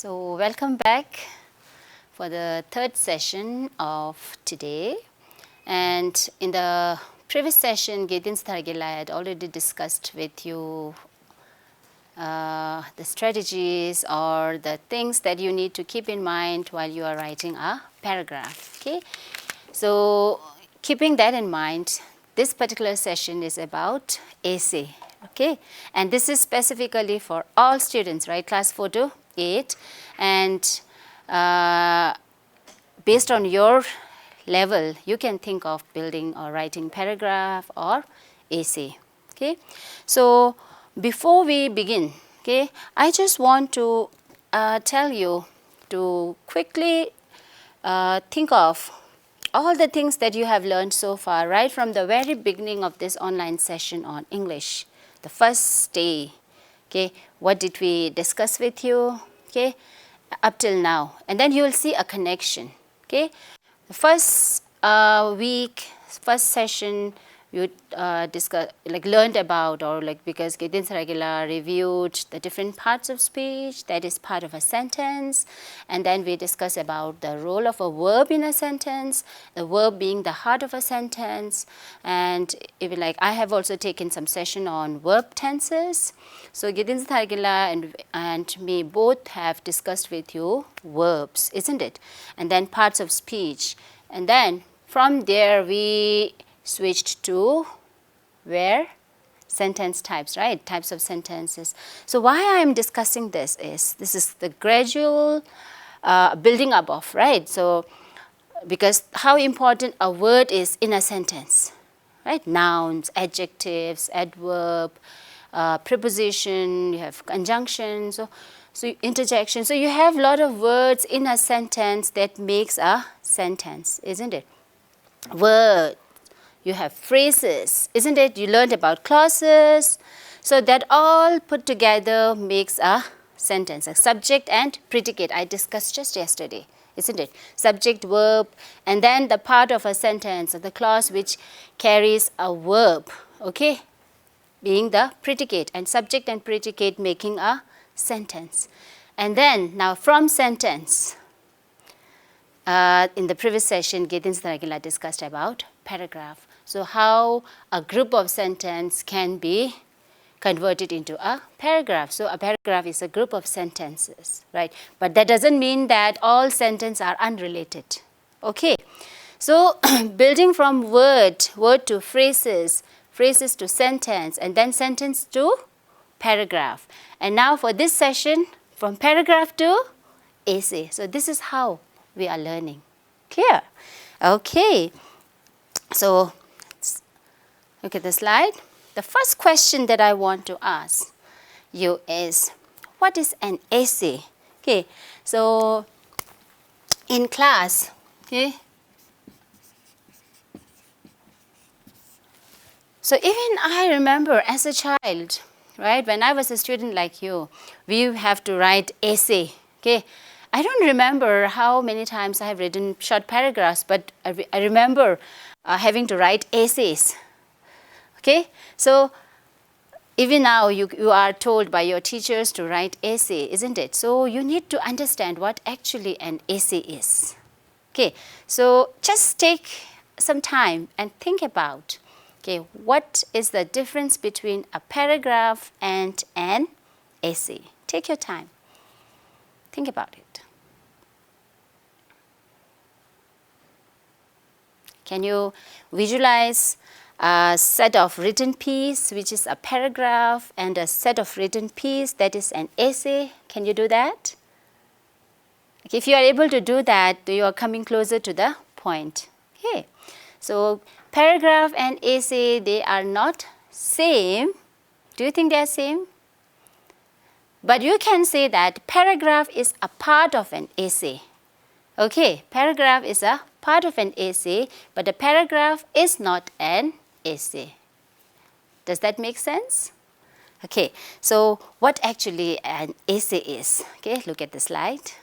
So welcome back for the third session of today. And in the previous session, I had already discussed with you the strategies or the things that you need to keep in mind while you are writing a paragraph. Okay, so keeping that in mind, this particular session is about essay. Okay, and this is specifically for all students, right? Class 4 to 8, and based on your level, you can think of building or writing paragraph or essay. Okay, so before we begin, okay, I just want to tell you to quickly think of all the things that you have learned so far, right from the very beginning of this online session on English, the first day. Okay, what did we discuss with you? Okay, up till now, and then you will see a connection. Okay, the first week, first session, you learned about, or because Tenzin reviewed the different parts of speech that is part of a sentence, and then we discussed about the role of a verb in a sentence, the verb being the heart of a sentence, and even I have also taken some session on verb tenses. So Tenzin and me both have discussed with you verbs, isn't it? And then parts of speech, and then from there we switched to where? Sentence types, right? Types of sentences. So why I am discussing this is the gradual building up of, right? So because how important a word is in a sentence, right? Nouns, adjectives, adverb, preposition, you have conjunction, so interjection. So you have a lot of words in a sentence that makes a sentence, isn't it? Word. You have phrases, isn't it? You learned about clauses. So that all put together makes a sentence, a subject and predicate. I discussed just yesterday, isn't it? Subject, verb, and then the part of a sentence, or the clause which carries a verb, okay, being the predicate, and subject and predicate making a sentence. And then now from sentence, in the previous session, Tenzin discussed about paragraph. So how a group of sentence can be converted into a paragraph. So a paragraph is a group of sentences, right? But that doesn't mean that all sentences are unrelated. Okay. So building from word to phrases, phrases to sentence, and then sentence to paragraph. And now for this session, from paragraph to essay. So this is how we are learning. Clear? Okay. So look at the slide. The first question that I want to ask you is, what is an essay? Okay. So in class, okay. So even I remember as a child, right, when I was a student like you, we have to write essay. Okay. I don't remember how many times I have written short paragraphs, but I remember having to write essays. Okay, so even now you are told by your teachers to write essay, isn't it? So you need to understand what actually an essay is. Okay, so just take some time and think about, okay, what is the difference between a paragraph and an essay? Take your time. Think about it. Can you visualize a set of written piece, which is a paragraph, and a set of written piece that is an essay? Can you do that? Okay, if you are able to do that, you are coming closer to the point. Okay, so paragraph and essay, they are not same. Do you think they are same? But you can say that paragraph is a part of an essay. Okay, paragraph is a part of an essay, but a paragraph is not an essay. Does that make sense? Okay, so what actually an essay is? Okay, look at the slide.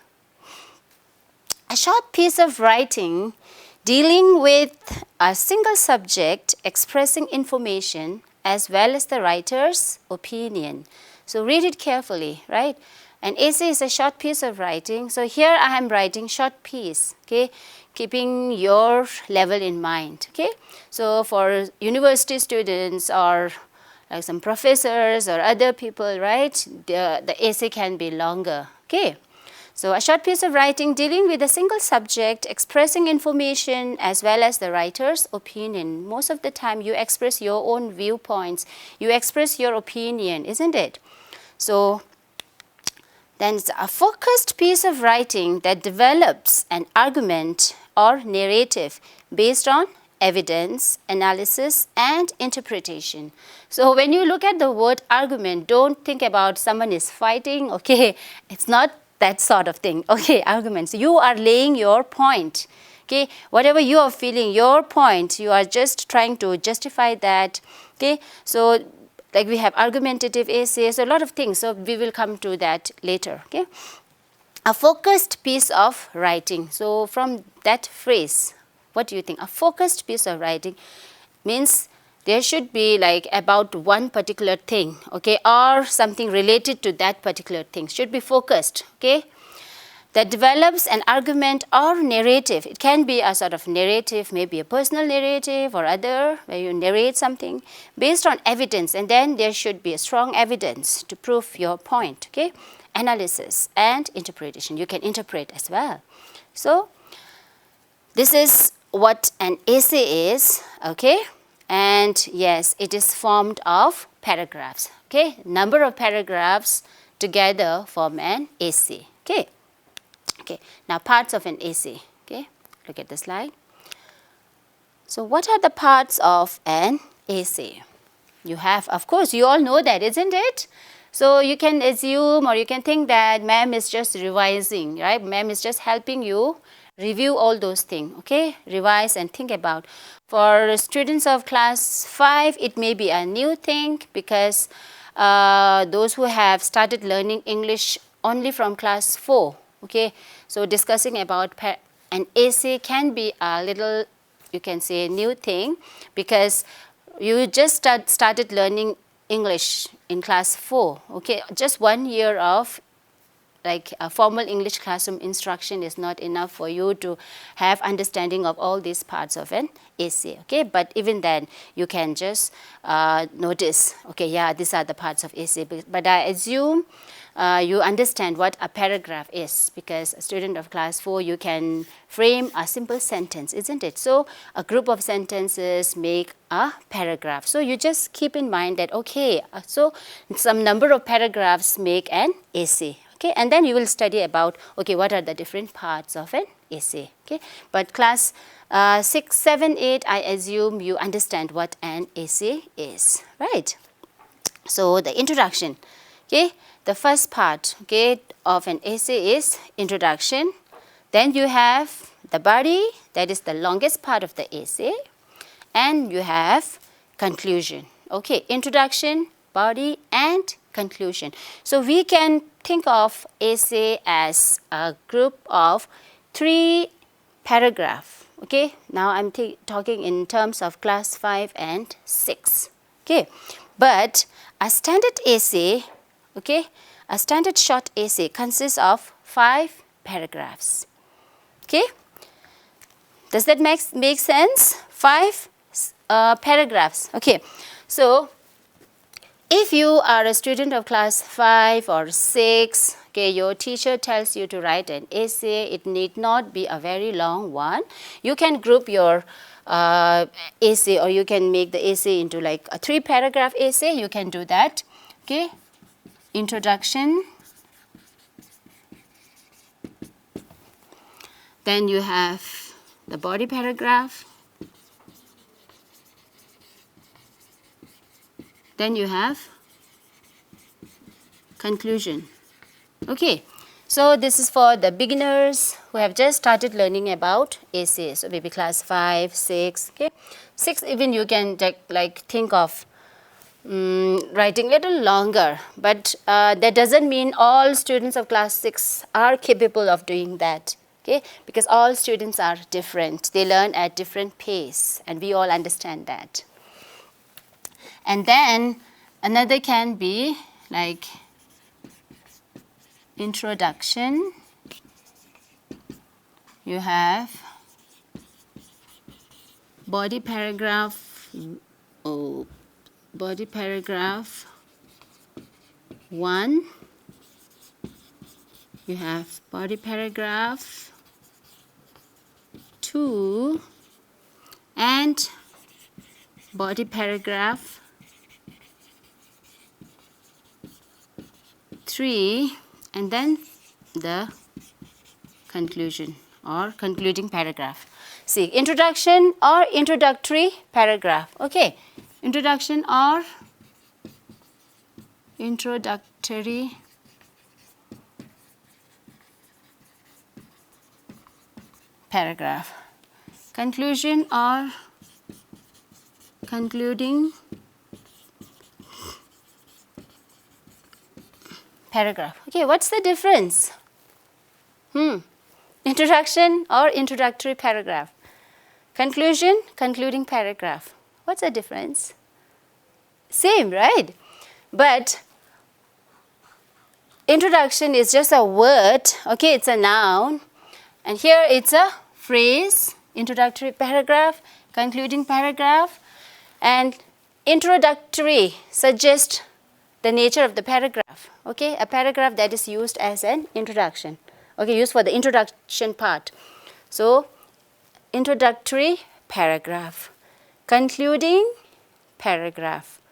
A short piece of writing dealing with a single subject expressing information as well as the writer's opinion. So read it carefully, right? An essay is a short piece of writing. So here I am writing short piece, okay, keeping your level in mind, okay. So for university students or like some professors or other people, right, the essay can be longer, okay. So a short piece of writing dealing with a single subject, expressing information as well as the writer's opinion. Most of the time you express your own viewpoints, you express your opinion, isn't it? So then it's a focused piece of writing that develops an argument or narrative based on evidence, analysis, and interpretation. So when you look at the word argument, don't think about someone is fighting, okay? It's not that sort of thing, okay? Arguments. You are laying your point, okay? Whatever you are feeling, your point, you are just trying to justify that, okay? So like we have argumentative essays, a lot of things. So we will come to that later, okay? A focused piece of writing. So from that phrase, what do you think? A focused piece of writing means there should be like about one particular thing, okay, or something related to that particular thing. Should be focused, okay, that develops an argument or narrative. It can be a sort of narrative, maybe a personal narrative or other, where you narrate something based on evidence, and then there should be a strong evidence to prove your point, okay. Analysis and interpretation. You can interpret as well. So this is what an essay is, okay, and yes, it is formed of paragraphs, okay. Number of paragraphs together form an essay, okay. Okay, now parts of an essay, okay, look at the slide. So what are the parts of an essay? You have, of course, you all know that, isn't it? So you can assume or you can think that ma'am is just revising, right? Ma'am is just helping you review all those things, okay? Revise and think about. For students of class 5, it may be a new thing because those who have started learning English only from class 4, okay? So discussing about an essay can be a little, you can say, new thing because you just started learning English in class 4, okay? Just 1 year of like a formal English classroom instruction is not enough for you to have understanding of all these parts of an essay, okay? But even then, you can just notice, okay, yeah, these are the parts of essay. But I assume you understand what a paragraph is because a student of class 4, you can frame a simple sentence, isn't it? So a group of sentences make a paragraph. So you just keep in mind that, okay, so some number of paragraphs make an essay. Okay, and then you will study about, okay, what are the different parts of an essay, okay. But class 6, 7, 8, I assume you understand what an essay is, right? So the introduction, okay, the first part, okay, of an essay is introduction. Then you have the body, that is the longest part of the essay, and you have conclusion, okay, introduction, body, and conclusion. So we can think of essay as a group of 3 paragraphs, okay. Now I'm talking in terms of class 5 and 6, okay. But a standard essay, okay, a standard short essay consists of 5 paragraphs, okay. Does that make sense? 5 paragraphs, okay. So if you are a student of class 5 or 6, okay, your teacher tells you to write an essay, it need not be a very long one. You can group your essay, or you can make the essay into like a 3 paragraph essay. You can do that, okay. Introduction, then you have the body paragraph, then you have conclusion, okay. So this is for the beginners who have just started learning about essays, so maybe class 5, 6, okay. 6 even you can like think of writing a little longer, but that doesn't mean all students of class 6 are capable of doing that, okay, because all students are different. They learn at different pace, and we all understand that. And then another can be like introduction, you have body paragraph, body paragraph 1, you have body paragraph 2, and body paragraph 3, and then the conclusion or concluding paragraph. See, introduction or introductory paragraph. Okay, introduction or introductory paragraph. Conclusion or concluding paragraph. Okay, what's the difference? Introduction or introductory paragraph. Conclusion, concluding paragraph. What's the difference? Same, right? But introduction is just a word, okay, it's a noun. And here it's a phrase, introductory paragraph, concluding paragraph. And introductory suggests the nature of the paragraph, okay, a paragraph that is used as an introduction, okay, used for the introduction part. So, introductory paragraph, concluding paragraph,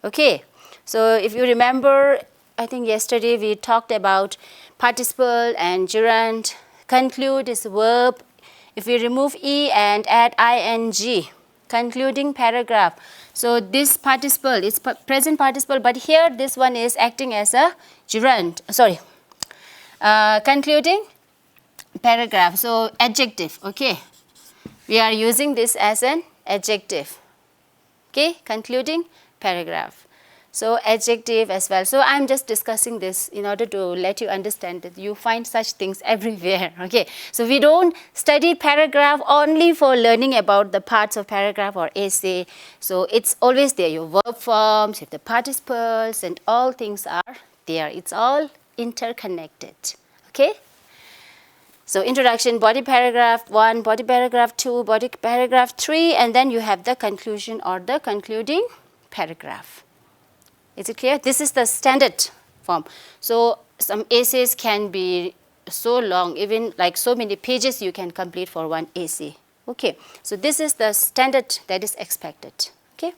okay. So, if you remember, I think yesterday we talked about participle and gerund. Conclude is verb. If we remove E and add ing, concluding paragraph. So this participle is present participle, but here this one is acting as a gerund. Concluding paragraph. So adjective. Okay, we are using this as an adjective. Okay, concluding paragraph. So adjective as well. So I'm just discussing this in order to let you understand that you find such things everywhere. Okay. So we don't study paragraph only for learning about the parts of paragraph or essay. So it's always there. Your verb forms, you have the participles, and all things are there. It's all interconnected. Okay. So introduction, body paragraph 1, body paragraph 2, body paragraph 3, and then you have the conclusion or the concluding paragraph. Is it clear? This is the standard form. So some essays can be so long, even like so many pages you can complete for one essay. Okay. So this is the standard that is expected. Okay.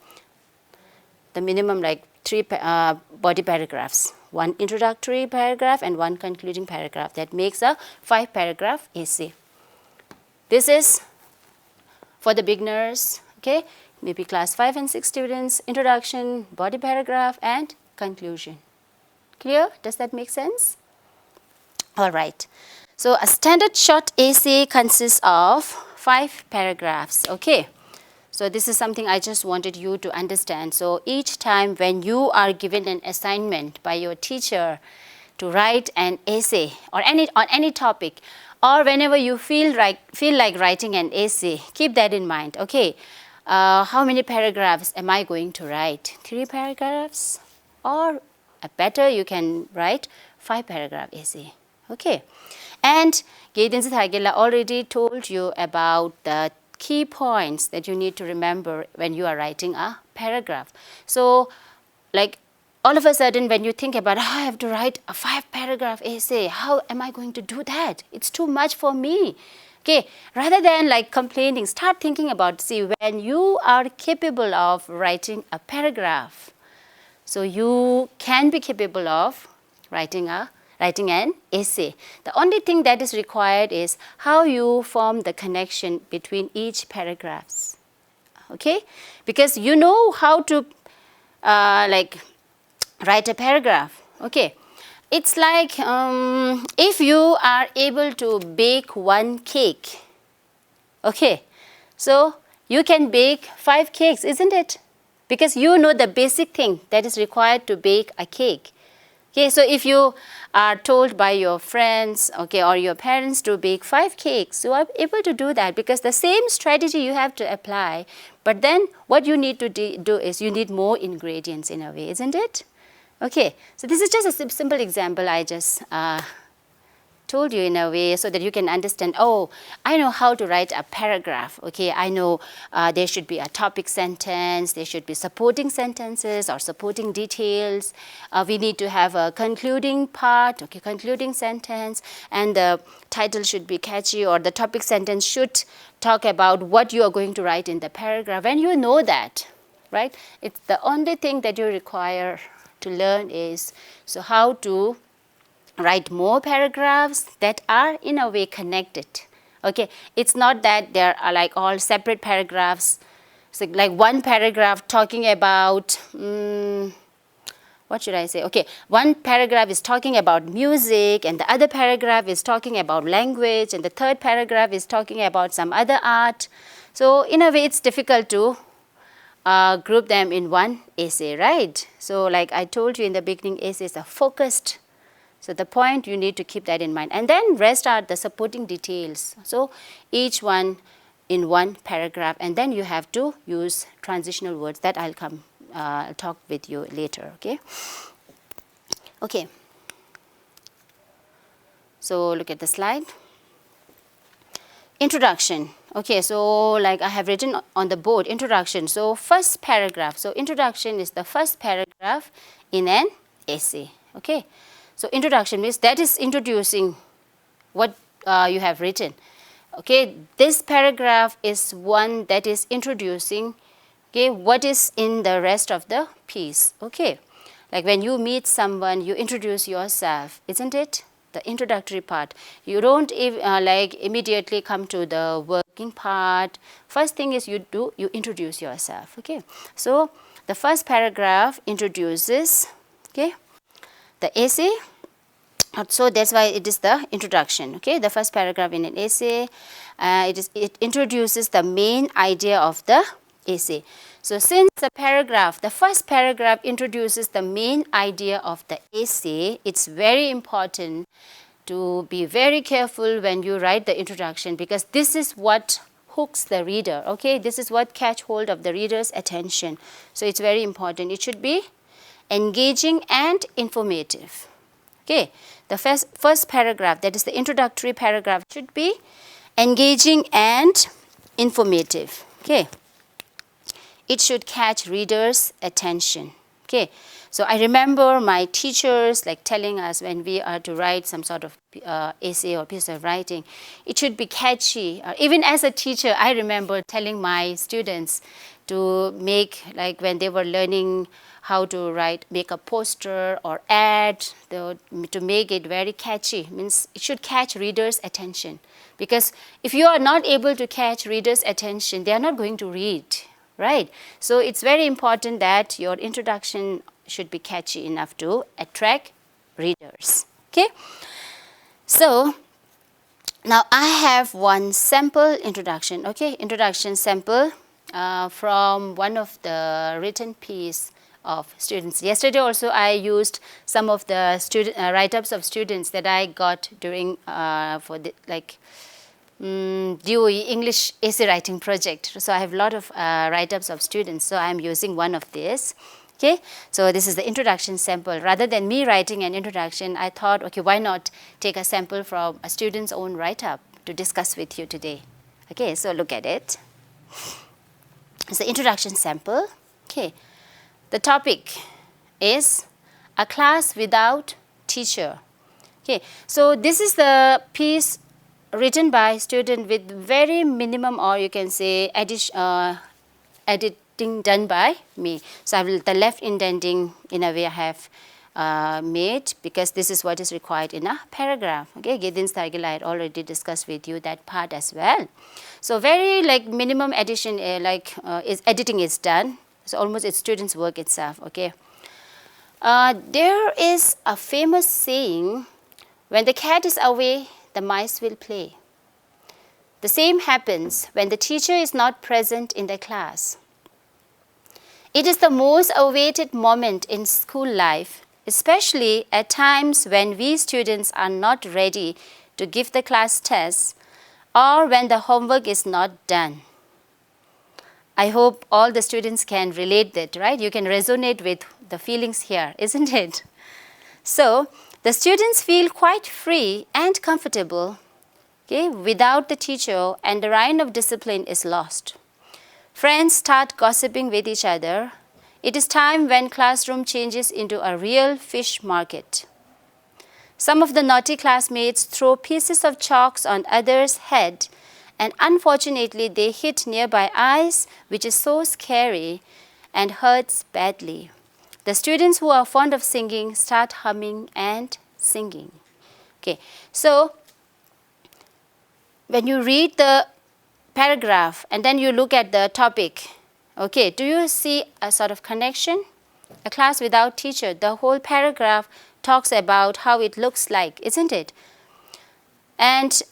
The minimum like 3 body paragraphs, 1 introductory paragraph and 1 concluding paragraph. That makes a 5 paragraph essay. This is for the beginners. Okay. Maybe class 5 and 6 students, introduction, body paragraph, and conclusion. Clear? Does that make sense? All right. So a standard short essay consists of 5 paragraphs. Okay. So this is something I just wanted you to understand. So each time when you are given an assignment by your teacher to write an essay or on any topic, or whenever you feel like writing an essay, keep that in mind. Okay. How many paragraphs am I going to write? 3 paragraphs? Or better, you can write 5 paragraph essay. Okay. And Tenzin already told you about the key points that you need to remember when you are writing a paragraph. So, like all of a sudden when you think about, I have to write a 5 paragraph essay, how am I going to do that? It's too much for me. Okay, rather than like complaining, start thinking about, see, when you are capable of writing a paragraph, so you can be capable of writing an essay. The only thing that is required is how you form the connection between each paragraphs. Okay, because you know how to like write a paragraph. Okay. It's like if you are able to bake 1 cake, okay, so you can bake 5 cakes, isn't it? Because you know the basic thing that is required to bake a cake. Okay, so if you are told by your friends, okay, or your parents to bake 5 cakes, you are able to do that because the same strategy you have to apply, but then what you need to do is you need more ingredients in a way, isn't it? Okay, so this is just a simple example I just told you in a way so that you can understand, oh, I know how to write a paragraph. Okay, I know there should be a topic sentence, there should be supporting sentences or supporting details. We need to have a concluding part, okay, concluding sentence, and the title should be catchy, or the topic sentence should talk about what you are going to write in the paragraph. And you know that, right? It's the only thing that you require to learn is so how to write more paragraphs that are in a way connected. Okay, it's not that there are like all separate paragraphs. So like one paragraph talking about what should I say? Okay, one paragraph is talking about music, and the other paragraph is talking about language, and the third paragraph is talking about some other art. So in a way, it's difficult to group them in one essay, right? So like I told you in the beginning, essays are focused. So the point, you need to keep that in mind. And then rest are the supporting details. So each one in one paragraph, and then you have to use transitional words that I'll come talk with you later, okay? Okay. So look at the slide. Introduction. Okay, so like I have written on the board, introduction. So first paragraph. So introduction is the first paragraph in an essay, okay? So introduction means that is introducing what you have written. Okay, this paragraph is one that is introducing, okay, what is in the rest of the piece. Okay, like when you meet someone, you introduce yourself, isn't it? The introductory part. You don't like immediately come to the working part. First thing is you introduce yourself. Okay, so the first paragraph introduces, okay, the essay. So that's why it is the introduction. Okay, the first paragraph in an essay, it introduces the main idea of the essay. So since the first paragraph introduces the main idea of the essay, it's very important to be very careful when you write the introduction, because this is what hooks the reader. Okay, this is what catch hold of the reader's attention. So it's very important. It should be engaging and informative. Okay, the first paragraph, that is the introductory paragraph, should be engaging and informative. Okay, it should catch readers' attention. Okay, so I remember my teachers like telling us when we are to write some sort of essay or piece of writing, it should be catchy. Even as a teacher, I remember telling my students to make, like when they were learning how to make a poster or ad, to make it very catchy. Means it should catch readers' attention. Because if you are not able to catch readers' attention, they are not going to read, right? So it's very important that your introduction should be catchy enough to attract readers. Okay? So now I have one sample introduction. Okay, introduction sample from one of the written piece of students. Yesterday also I used some of the write-ups of students that I got during for the DOE English essay writing project. So I have a lot of write-ups of students. So I am using one of this. Okay, so this is the introduction sample. Rather than me writing an introduction, I thought, okay, why not take a sample from a student's own write-up to discuss with you today. Okay, so look at it. It's the introduction sample. Okay, the topic is a class without teacher. Okay, so this is the piece written by student with very minimum, or you can say editing done by me. So the left indenting in a way I have made, because this is what is required in a paragraph. Okay, Gedin Stargil, I had already discussed with you that part as well. So very like minimum addition, editing is done. So almost it's students' work itself. Okay. There is a famous saying, when the cat is away, the mice will play. The same happens when the teacher is not present in the class. It is the most awaited moment in school life, especially at times when we students are not ready to give the class tests or when the homework is not done. I hope all the students can relate that, right? You can resonate with the feelings here, isn't it? So the students feel quite free and comfortable, okay, without the teacher, and the rhyme of discipline is lost. Friends start gossiping with each other. It is time when classroom changes into a real fish market. Some of the naughty classmates throw pieces of chalks on others' head, and unfortunately they hit nearby eyes, which is so scary and hurts badly. The students who are fond of singing start humming and singing. Okay, so when you read the paragraph and then you look at the topic, okay, do you see a sort of connection? A class without teacher, the whole paragraph talks about how it looks like, isn't it? And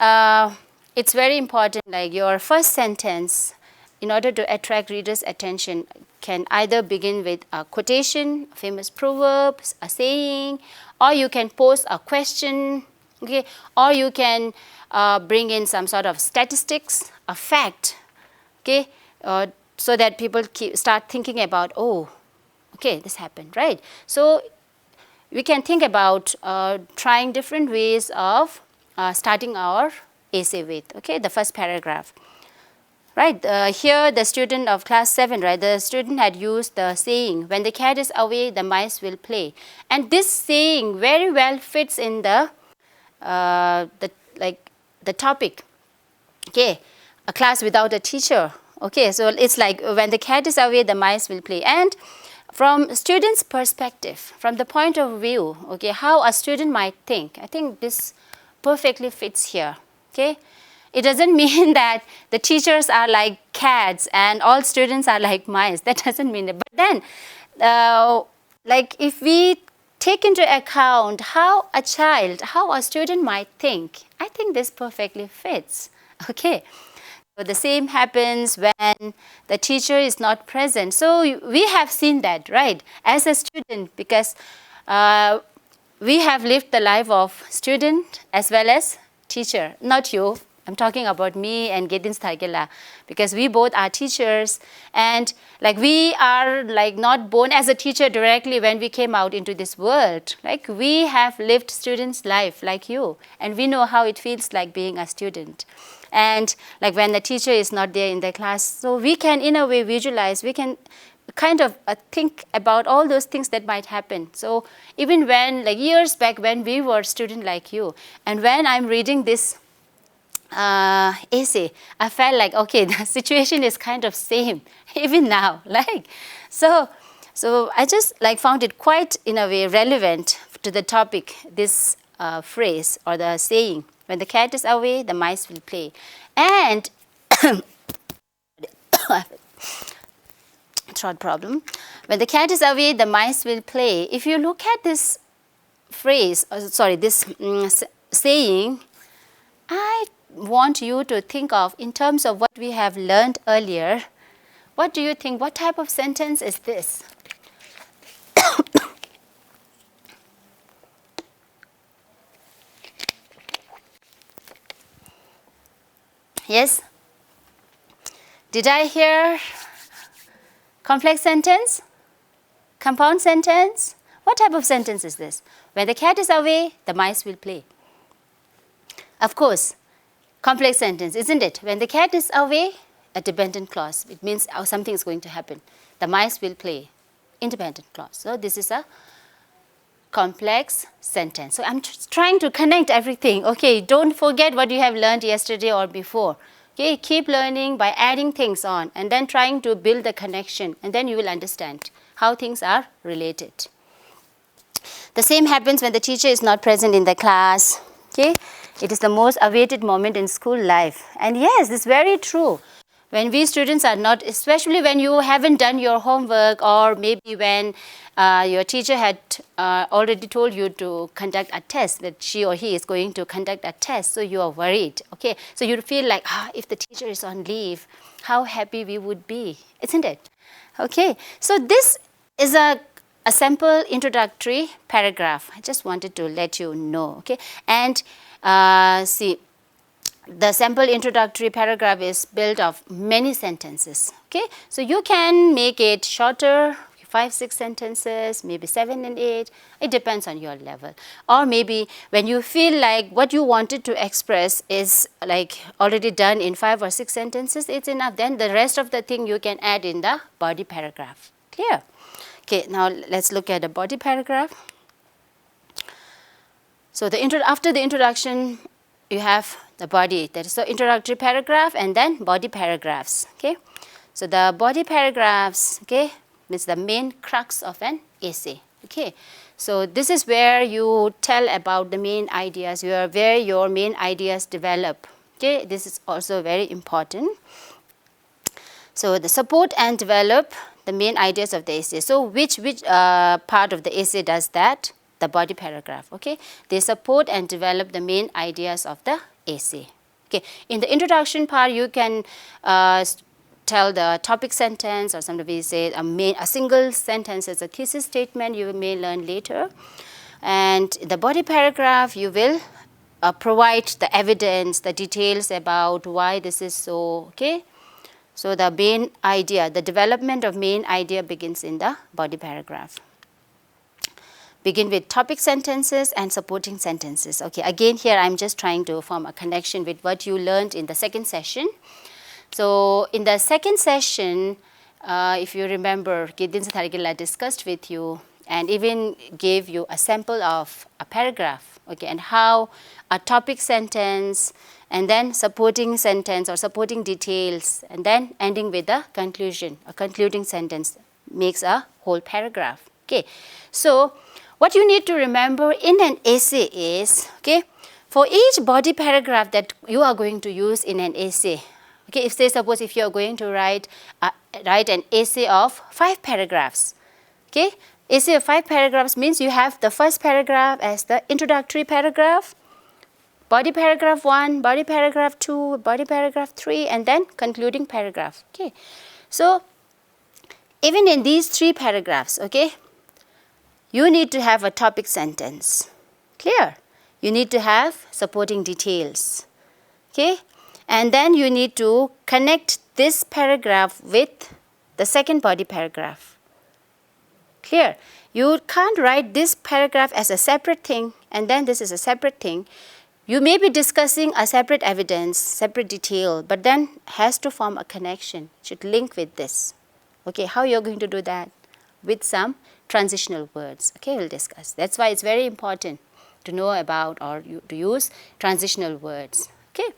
it's very important, like your first sentence, in order to attract readers' attention, can either begin with a quotation, a famous proverb, a saying, or you can pose a question, okay, or you can bring in some sort of statistics, a fact, okay, so that people start thinking about, oh, okay, this happened, right? So we can think about trying different ways of starting our essay with, okay, the first paragraph. Right, here the student of class 7, right, the student had used the saying, when the cat is away, the mice will play. And this saying very well fits in the topic, okay, a class without a teacher. Okay, so it's like when the cat is away, the mice will play. And from student's perspective, from the point of view, okay, how a student might think, I think this perfectly fits here, okay. It doesn't mean that the teachers are like cats and all students are like mice. That doesn't mean it. But then, like if we take into account how a child, how a student might think, I think this perfectly fits. Okay. So the same happens when the teacher is not present. So we have seen that, right, as a student, because we have lived the life of student as well as teacher. Not you. I'm talking about me and Gedin Stargela, because we both are teachers, and like we are like not born as a teacher directly when we came out into this world. Like we have lived student's life like you, and we know how it feels like being a student. And like when the teacher is not there in the class, so we can in a way visualize, we can kind of think about all those things that might happen. So even when like years back when we were student like you, and when I'm reading this essay, I felt like, okay, the situation is kind of same even now, like so I just like found it quite in a way relevant to the topic, this phrase or the saying, when the cat is away, the mice will play. And throat problem, when the cat is away, the mice will play. If you look at this phrase, this saying, I want you to think of in terms of what we have learned earlier. What do you think? What type of sentence is this? Yes? Did I hear complex sentence? Compound sentence? What type of sentence is this? When the cat is away, the mice will play. Of course, complex sentence, isn't it? When the cat is away, a dependent clause. It means something is going to happen. The mice will play. Independent clause. So this is a complex sentence. So I'm trying to connect everything. Okay, don't forget what you have learned yesterday or before. Okay, keep learning by adding things on and then trying to build the connection, and then you will understand how things are related. The same happens when the teacher is not present in the class. Okay, it is the most awaited moment in school life. And yes, this is very true. When we students are not, especially when you haven't done your homework, or maybe when your teacher had already told you to conduct a test, that she or he is going to conduct a test, so you are worried. Okay, so you feel like, if the teacher is on leave, how happy we would be, isn't it? Okay, so this is a sample introductory paragraph. I just wanted to let you know. Okay, and see, the sample introductory paragraph is built of many sentences. Okay, so you can make it shorter, 5, 6 sentences, maybe 7 and 8. It depends on your level. Or maybe when you feel like what you wanted to express is like already done in 5 or 6 sentences, it's enough. Then the rest of the thing you can add in the body paragraph. Clear? Okay, now let's look at the body paragraph. So after the introduction, you have the body, that is the introductory paragraph, and then body paragraphs. Okay, so the body paragraphs, okay, means the main crux of an essay. Okay, so this is where you tell about the main ideas, where your main ideas develop. Okay, this is also very important. So the support and develop the main ideas of the essay. So which part of the essay does that? The body paragraph. Okay, they support and develop the main ideas of the essay. Okay, in the introduction part, you can tell the topic sentence, or sometimes we say a single sentence as a thesis statement. You may learn later. And the body paragraph, you will provide the evidence, the details about why this is so. Okay, so the main idea, the development of main idea begins in the body paragraph. Begin with topic sentences and supporting sentences. Okay, again here I'm just trying to form a connection with what you learned in the second session. So in the second session, if you remember, Tenzin discussed with you and even gave you a sample of a paragraph, okay, and how a topic sentence and then supporting sentence or supporting details and then ending with a conclusion, a concluding sentence makes a whole paragraph. Okay, so what you need to remember in an essay is, okay, for each body paragraph that you are going to use in an essay, okay, if say suppose if you are going to write an essay of 5 paragraphs, okay, essay of 5 paragraphs means you have the first paragraph as the introductory paragraph, body paragraph 1, body paragraph 2, body paragraph 3, and then concluding paragraph. Okay, so even in these 3 paragraphs, okay, you need to have a topic sentence. Clear? You need to have supporting details. Okay? And then you need to connect this paragraph with the second body paragraph. Clear? You can't write this paragraph as a separate thing and then this is a separate thing. You may be discussing a separate evidence, separate detail, but then has to form a connection, should link with this. Okay, how you're going to do that? With some transitional words. Okay, we'll discuss. That's why it's very important to know about or to use transitional words. Okay,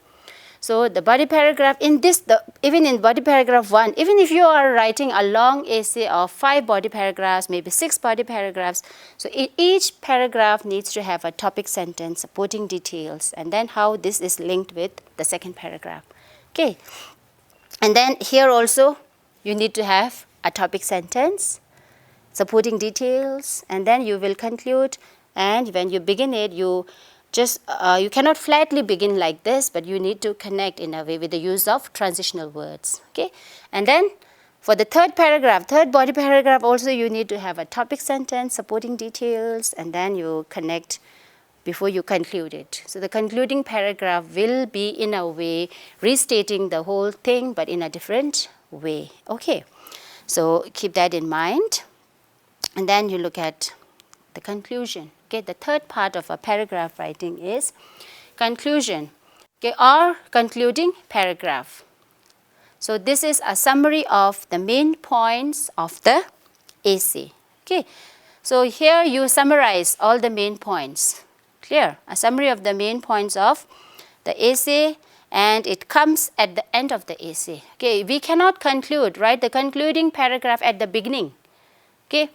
so the body paragraph in this, even in body paragraph 1, even if you are writing a long essay of 5 body paragraphs, maybe 6 body paragraphs, so each paragraph needs to have a topic sentence, supporting details, and then how this is linked with the second paragraph. Okay, and then here also you need to have a topic sentence, supporting details, and then you will conclude. And when you begin it, you just you cannot flatly begin like this, but you need to connect in a way with the use of transitional words. Okay, and then for the third paragraph, third body paragraph, also you need to have a topic sentence, supporting details, and then you connect before you conclude it. So the concluding paragraph will be in a way restating the whole thing, but in a different way. Okay, so keep that in mind. And then you look at the conclusion. Okay, the third part of a paragraph writing is conclusion, okay, or concluding paragraph. So this is a summary of the main points of the essay. Okay, so here you summarize all the main points. Clear? A summary of the main points of the essay, and it comes at the end of the essay. Okay, we cannot conclude, right, the concluding paragraph at the beginning. Okay,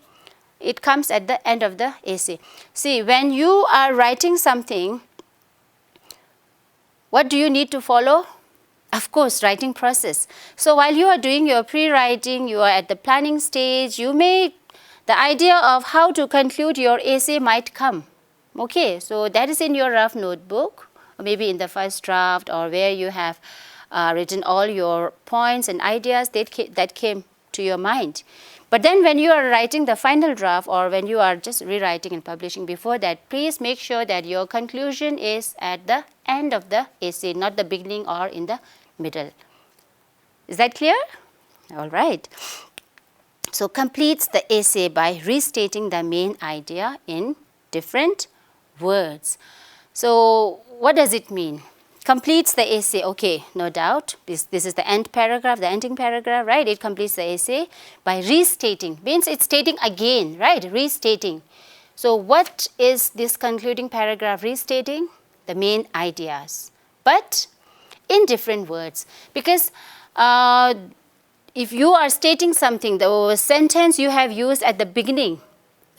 it comes at the end of the essay. See, when you are writing something, what do you need to follow? Of course, writing process. So while you are doing your pre-writing, you are at the planning stage, the idea of how to conclude your essay might come. Okay, so that is in your rough notebook, or maybe in the first draft, or where you have written all your points and ideas that came to your mind. But then when you are writing the final draft, or when you are just rewriting and publishing, before that, please make sure that your conclusion is at the end of the essay, not the beginning or in the middle. Is that clear? All right. So completes the essay by restating the main idea in different words. So what does it mean? Completes the essay, okay, no doubt. This is the end paragraph, the ending paragraph, right? It completes the essay by restating, means it's stating again, right? Restating. So what is this concluding paragraph restating? The main ideas, but in different words. Because if you are stating something, the sentence you have used at the beginning,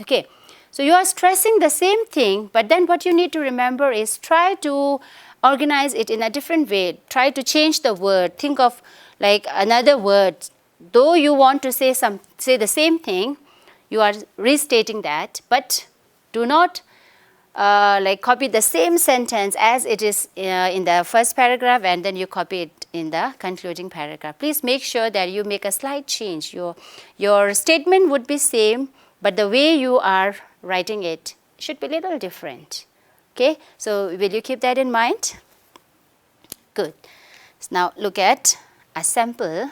okay, so you are stressing the same thing, but then what you need to remember is try to organize it in a different way. Try to change the word. Think of like another word. Though you want to say the same thing, you are restating that, but do not like copy the same sentence as it is in the first paragraph and then you copy it in the concluding paragraph. Please make sure that you make a slight change. Your statement would be same, but the way you are writing it should be a little different. Okay, so will you keep that in mind? Good. So now look at a sample.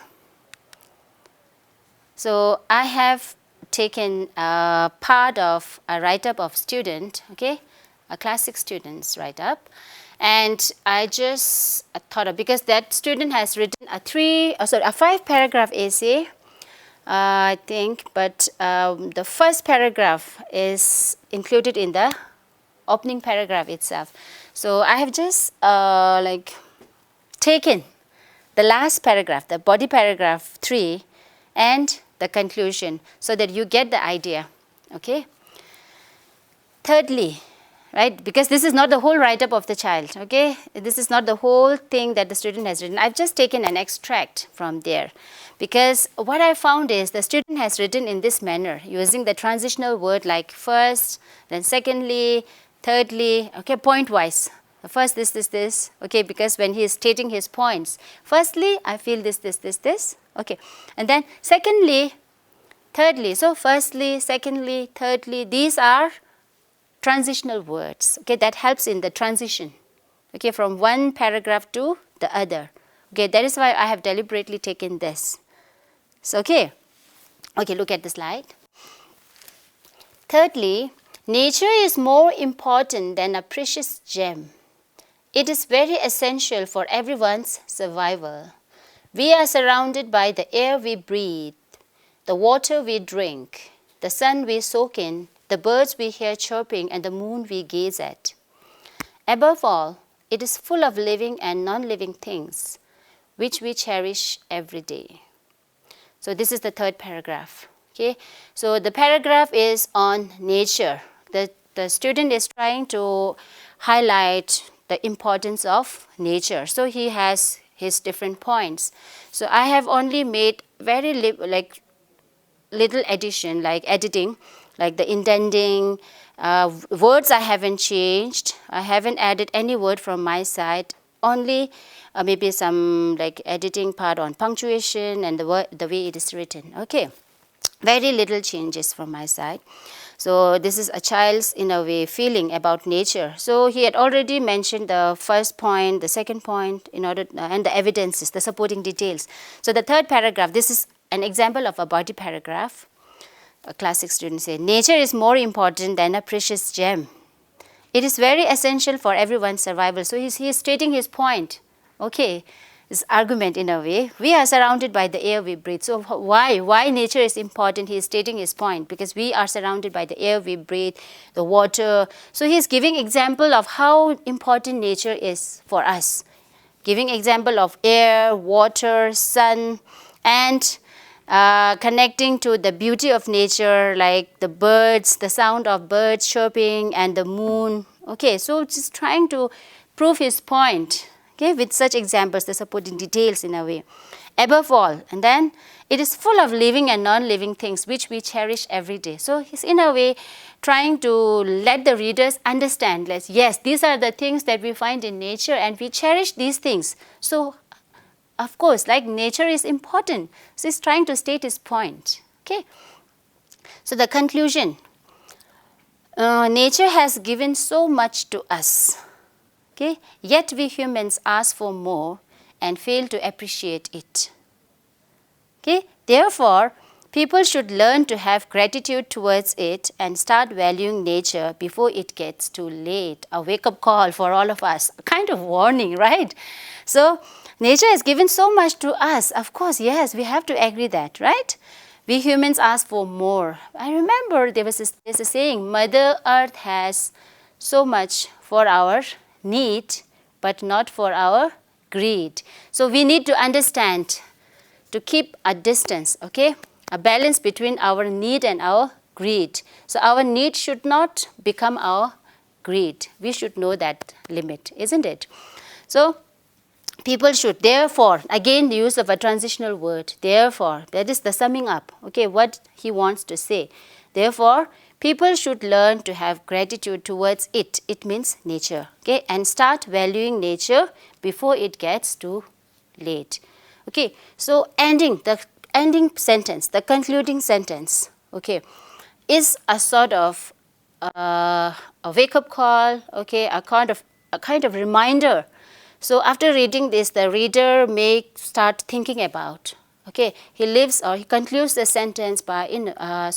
So I have taken a part of a write-up of student, okay, a class 6 student's write-up, and I just thought of, because that student has written a 5 paragraph essay, I think, but the first paragraph is included in the opening paragraph itself. So I have just like taken the last paragraph, the body paragraph 3, and the conclusion, so that you get the idea. Okay. Thirdly, right, because this is not the whole write-up of the child. Okay, this is not the whole thing that the student has written. I've just taken an extract from there, because what I found is the student has written in this manner, using the transitional word like first, then secondly, thirdly, okay, point wise. First this, okay, because when he is stating his points, firstly, I feel this, okay, and then secondly, thirdly. So firstly, secondly, thirdly, these are transitional words, okay, that helps in the transition, okay, from one paragraph to the other. Okay, that is why I have deliberately taken this. So, okay, look at the slide. Thirdly, nature is more important than a precious gem. It is very essential for everyone's survival. We are surrounded by the air we breathe, the water we drink, the sun we soak in, the birds we hear chirping, and the moon we gaze at. Above all, it is full of living and non-living things, which we cherish every day. So this is the third paragraph. Okay, so the paragraph is on nature. The student is trying to highlight the importance of nature. So he has his different points. So I have only made very little addition, like editing, like the indenting. Words I haven't changed. I haven't added any word from my side. Only maybe some like editing part on punctuation and the way it is written. Okay, very little changes from my side. So this is a child's, in a way, feeling about nature. So he had already mentioned the first point, the second point, in order and the evidences, the supporting details. So the third paragraph, this is an example of a body paragraph. A class 6 student said, nature is more important than a precious gem. It is very essential for everyone's survival. So he is stating his point. Okay, his argument in a way. We are surrounded by the air we breathe. So why nature is important? He is stating his point, because we are surrounded by the air we breathe, the water. So he is giving example of how important nature is for us. Giving example of air, water, sun, and connecting to the beauty of nature, like the birds, the sound of birds chirping, and the moon. Okay, so just trying to prove his point, okay, with such examples, the supporting details in a way. Above all, and then it is full of living and non-living things which we cherish every day. So he's in a way trying to let the readers understand, like, yes, these are the things that we find in nature and we cherish these things. So of course, like, nature is important. So he's trying to state his point. Okay. So the conclusion, nature has given so much to us. Okay. Yet we humans ask for more and fail to appreciate it. Okay. Therefore, People should learn to have gratitude towards it and start valuing nature before it gets too late. A wake-up call for all of us, a kind of warning, right? So nature has given so much to us. Of course, yes, we have to agree that, right? We humans ask for more. I remember there's a saying, Mother Earth has so much for our need, but not for our greed. So we need to understand, to keep a distance, okay? A balance between our need and our greed. So our need should not become our greed. We should know that limit, isn't it? So people should, therefore, again the use of a transitional word, therefore, that is the summing up, okay, what he wants to say. Therefore, people should learn to have gratitude towards it. It means nature, okay, and start valuing nature before it gets too late. Okay, so the ending sentence, the concluding sentence, okay, is a sort of a wake-up call, okay, a kind of reminder. So after reading this, the reader may start thinking about, okay, he concludes the sentence by in a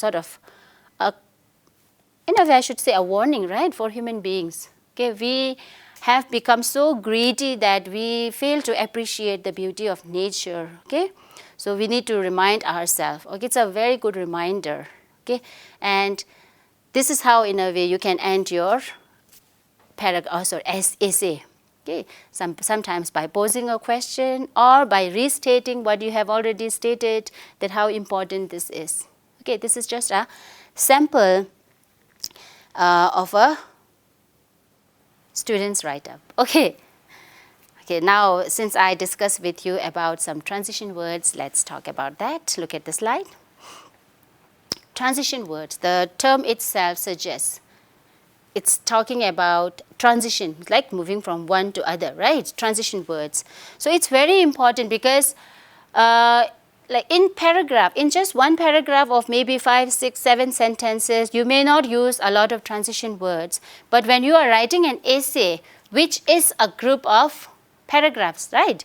way I should say a warning, right, for human beings. Okay, we have become so greedy that we fail to appreciate the beauty of nature, okay. So we need to remind ourselves, okay, it's a very good reminder, okay. And this is how, in a way, you can end your essay. Okay. Sometimes by posing a question or by restating what you have already stated, that how important this is. Okay, this is just a sample of a student's write-up. Okay. Okay, now since I discussed with you about some transition words, let's talk about that. Look at the slide. Transition words, the term itself suggests it's talking about transition, like moving from one to other, right? Transition words. So it's very important because like in just one paragraph of maybe 5, 6, 7 sentences, you may not use a lot of transition words. But when you are writing an essay, which is a group of paragraphs, right?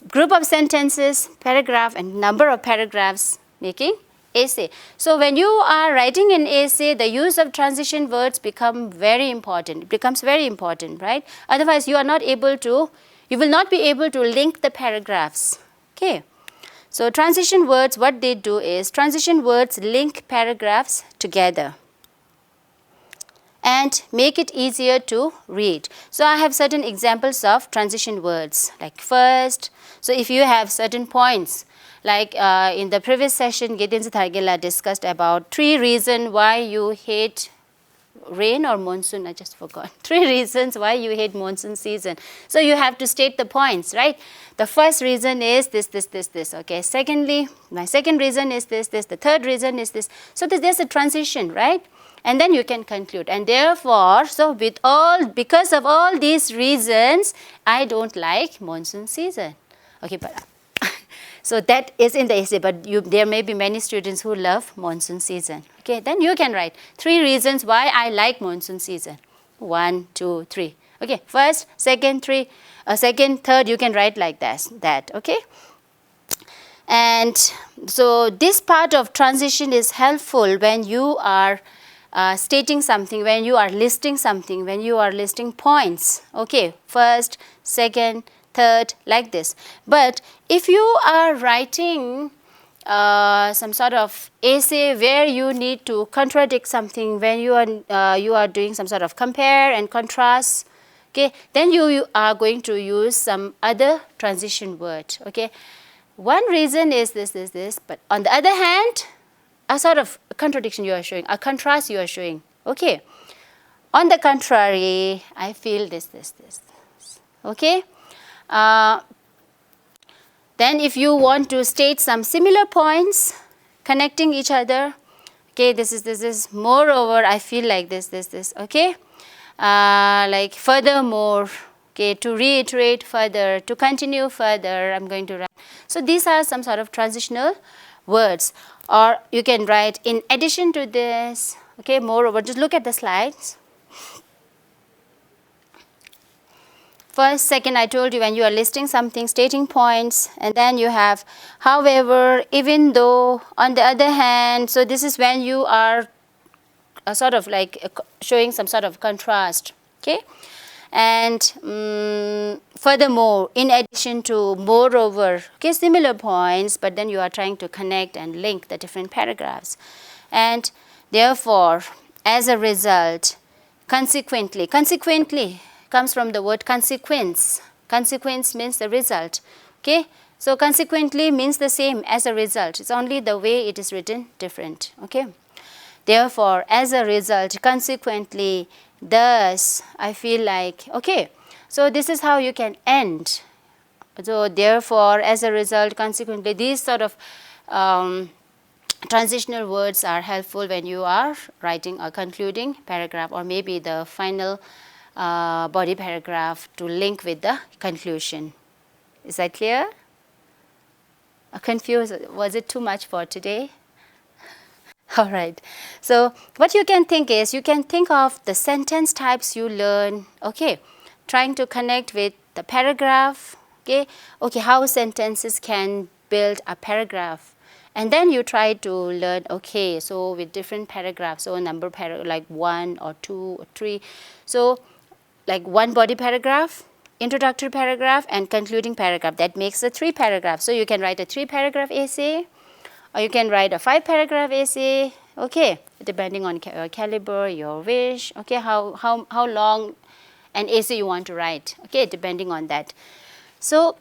Group of sentences, paragraph, and number of paragraphs making essay. So when you are writing an essay, the use of transition words becomes very important. It becomes very important, right? Otherwise, you will not be able to link the paragraphs. Okay. So transition words, what they do is, transition words link paragraphs together and make it easier to read. So I have certain examples of transition words, like first. So if you have certain points, like in the previous session, Tenzin discussed about 3 reasons why you hate rain or monsoon, I just forgot. 3 reasons why you hate monsoon season. So you have to state the points, right? The first reason is this, okay. Secondly, my second reason is this, the third reason is this. So there's a transition, right? And then you can conclude. And therefore, so because of all these reasons, I don't like monsoon season. Okay, but so that is in the essay, but there may be many students who love monsoon season. Okay, then you can write 3 reasons why I like monsoon season. 1, 2, 3. Okay, first, second, third, you can write like that, okay? And so this part of transition is helpful when you are stating something, when you are listing something, when you are listing points. Okay, first, second, third, like this. But if you are writing some sort of essay where you need to contradict something, when you are doing some sort of compare and contrast, okay, then you are going to use some other transition word. Okay, one reason is this, but on the other hand, a sort of contradiction you are showing, a contrast you are showing. Okay, on the contrary, I feel this. Okay. Then if you want to state some similar points connecting each other, okay, this is moreover, I feel like this, okay, like furthermore, okay, to reiterate further, to continue further, I'm going to write. So these are some sort of transitional words, or you can write in addition to this, okay, moreover. Just look at the slides. first, second, I told you when you are listing something, stating points, and then you have however, even though, on the other hand. So this is when you are sort of like showing some sort of contrast, okay? And furthermore, in addition to, moreover, okay, similar points, but then you are trying to connect and link the different paragraphs. And therefore, as a result, consequently comes from the word consequence. Consequence means the result, okay? So consequently means the same as a result. It's only the way it is written different, okay? Therefore, as a result, consequently, thus, I feel like, okay, so this is how you can end. So therefore, as a result, consequently, these sort of transitional words are helpful when you are writing a concluding paragraph, or maybe the final body paragraph to link with the conclusion. Is that clear? Confused? Was it too much for today? All right. So what you can think is, you can think of the sentence types you learn, okay, trying to connect with the paragraph, okay, how sentences can build a paragraph. And then you try to learn, okay, so with different paragraphs, so number like 1 or 2 or 3. So like one body paragraph, introductory paragraph, and concluding paragraph. That makes a 3 paragraphs. So you can write a 3 paragraph essay, or you can write a 5 paragraph essay, okay, depending on your caliber, your wish, okay, how long an essay you want to write, okay, depending on that. So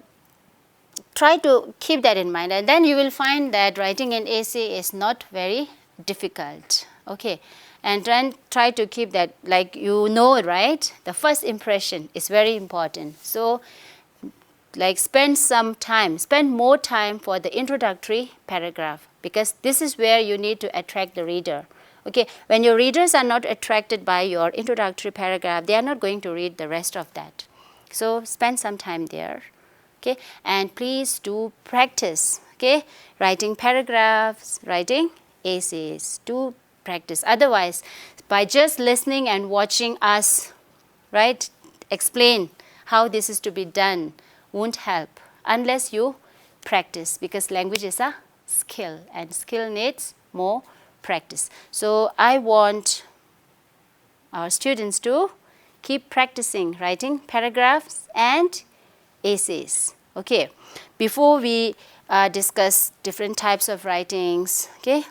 try to keep that in mind, and then you will find that writing an essay is not very difficult, okay. And then try to keep that, like, you know, right, the first impression is very important. So like spend more time for the introductory paragraph, because this is where you need to attract the reader, okay. When your readers are not attracted by your introductory paragraph, they are not going to read the rest of that. So spend some time there, okay. And please do practice, okay, writing paragraphs, writing essays. Do practice. Otherwise, by just listening and watching us, right, explain how this is to be done won't help unless you practice, because language is a skill, and skill needs more practice. So I want our students to keep practicing writing paragraphs and essays, okay. Before we discuss different types of writings, okay,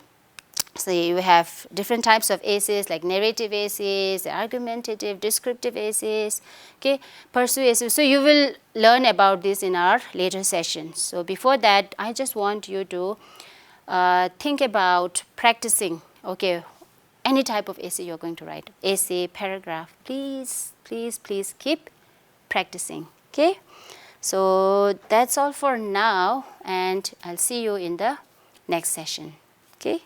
so you have different types of essays, like narrative essays, argumentative, descriptive essays, okay, persuasive. So you will learn about this in our later sessions. So before that, I just want you to think about practicing, okay, any type of essay you're going to write, essay, paragraph. Please, please, please keep practicing, okay. So that's all for now, and I'll see you in the next session, okay.